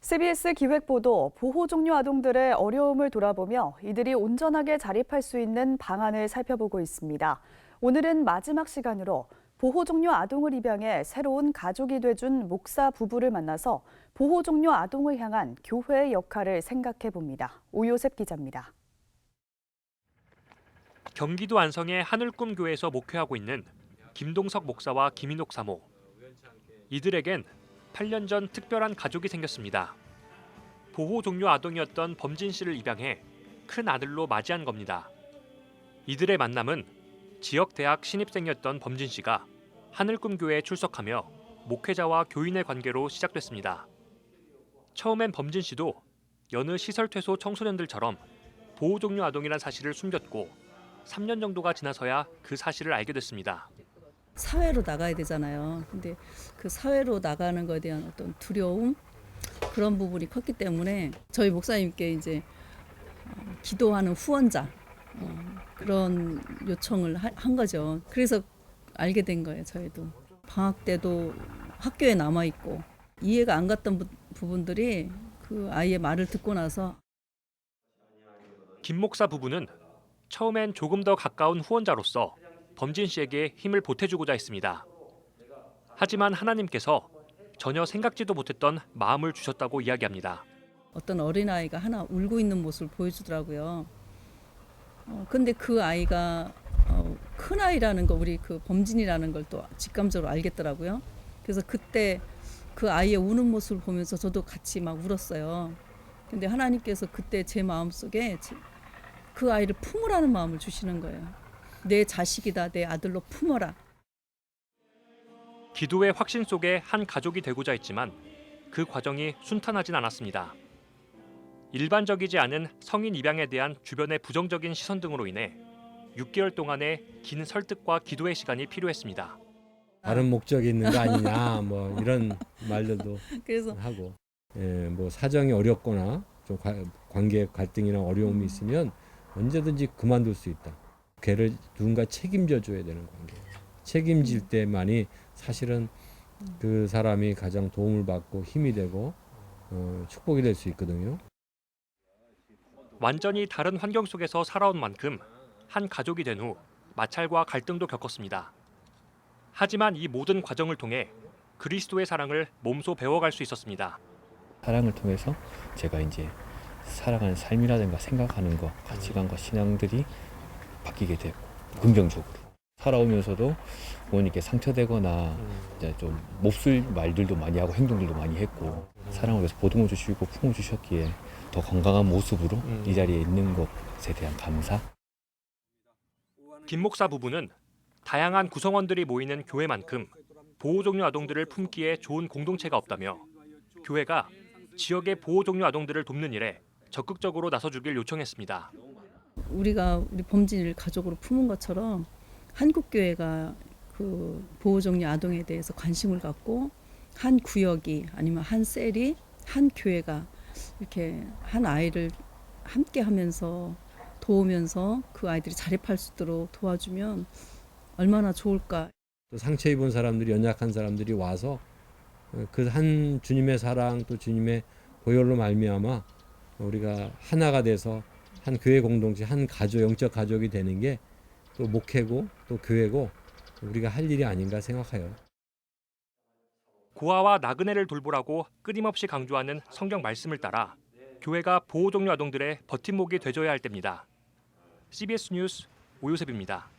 CBS 기획보도 보호 종료 아동들의 어려움을 돌아보며 이들이 온전하게 자립할 수 있는 방안을 살펴보고 있습니다. 오늘은 마지막 시간으로 보호 종료 아동을 입양해 새로운 가족이 돼준 목사 부부를 만나서 보호 종료 아동을 향한 교회의 역할을 생각해 봅니다. 오요셉 기자입니다. 경기도 안성의 하늘꿈 교회에서 목회하고 있는 김동석 목사와 김인옥 사모. 이들에겐 8년 전 특별한 가족이 생겼습니다. 보호 종료 아동이었던 범진 씨를 입양해 큰 아들로 맞이한 겁니다. 이들의 만남은 지역 대학 신입생이었던 범진 씨가 하늘꿈 교회에 출석하며 목회자와 교인의 관계로 시작됐습니다. 처음엔 범진 씨도 여느 시설 퇴소 청소년들처럼 보호 종료 아동이란 사실을 숨겼고 3년 정도가 지나서야 그 사실을 알게 됐습니다. 사회로 나가야 되잖아요. 근데 그 사회로 나가는 것에 대한 어떤 두려움 그런 부분이 컸기 때문에 저희 목사님께 이제 기도하는 후원자 그런 요청을 한 거죠. 그래서 알게 된 거예요. 저희도 방학 때도 학교에 남아 있고 이해가 안 갔던 부분들이 그 아이의 말을 듣고 나서 김 목사 부부는 처음엔 조금 더 가까운 후원자로서 범진 씨에게 힘을 보태주고자 했습니다. 하지만 하나님께서 전혀 생각지도 못했던 마음을 주셨다고 이야기합니다. 어떤 어린아이가 하나 울고 있는 모습을 보여주더라고요. 근데 그 아이가 큰 아이라는 거 우리 그 범진이라는 걸 또 직감적으로 알겠더라고요. 그래서 그때 그 아이의 우는 모습을 보면서 저도 같이 막 울었어요. 근데 하나님께서 그때 제 마음속에 그 아이를 품으라는 마음을 주시는 거예요. 내 자식이다, 내 아들로 품어라. 기도의 확신 속에 한 가족이 되고자 했지만 그 과정이 순탄하진 않았습니다. 일반적이지 않은 성인 입양에 대한 주변의 부정적인 시선 등으로 인해 6개월 동안의 긴 설득과 기도의 시간이 필요했습니다. 다른 목적이 있는 거 아니냐 뭐 이런 말들도 그래서 하고 뭐 사정이 어렵거나 좀 관계 갈등이나 어려움이 있으면 언제든지 그만둘 수 있다. 걔를 누군가 책임져 줘야 되는 관계. 책임질 때만이 사실은 그 사람이 가장 도움을 받고 힘이 되고 축복이 될 수 있거든요. 완전히 다른 환경 속에서 살아온 만큼 한 가족이 된 후 마찰과 갈등도 겪었습니다. 하지만 이 모든 과정을 통해 그리스도의 사랑을 몸소 배워갈 수 있었습니다. 사랑을 통해서 제가 이제 살아가는 삶이라든가 생각하는 것, 가치관과 신앙들이 바뀌게 되고 긍정적으로 살아오면서도 부모님께 상처되거나 이제 좀 몹쓸 말들도 많이 하고 행동들도 많이 했고 사랑을 위해서 보듬어 주시고 품어 주셨기에 더 건강한 모습으로 이 자리에 있는 것에 대한 감사. 김 목사 부부는 다양한 구성원들이 모이는 교회만큼 보호 종료 아동들을 품기에 좋은 공동체가 없다며 교회가 지역의 보호 종료 아동들을 돕는 일에 적극적으로 나서주길 요청했습니다. 우리가 우리 범진이를 가족으로 품은 것처럼 한국교회가 그 보호종료 아동에 대해서 관심을 갖고 한 구역이 아니면 한 셀이 한 교회가 이렇게 한 아이를 함께 하면서 도우면서 그 아이들이 자립할 수 있도록 도와주면 얼마나 좋을까. 또 상처 입은 사람들이 연약한 사람들이 와서 그 한 주님의 사랑 또 주님의 보혈로 말미암아 우리가 하나가 돼서 한 교회 공동체, 한 가족, 영적 가족이 되는 게 또 목회고 또 교회고 우리가 할 일이 아닌가 생각해요. 고아와 나그네를 돌보라고 끊임없이 강조하는 성경 말씀을 따라 교회가 보호 종료 아동들의 버팀목이 되줘야 할 때입니다. CBS 뉴스 오요셉입니다.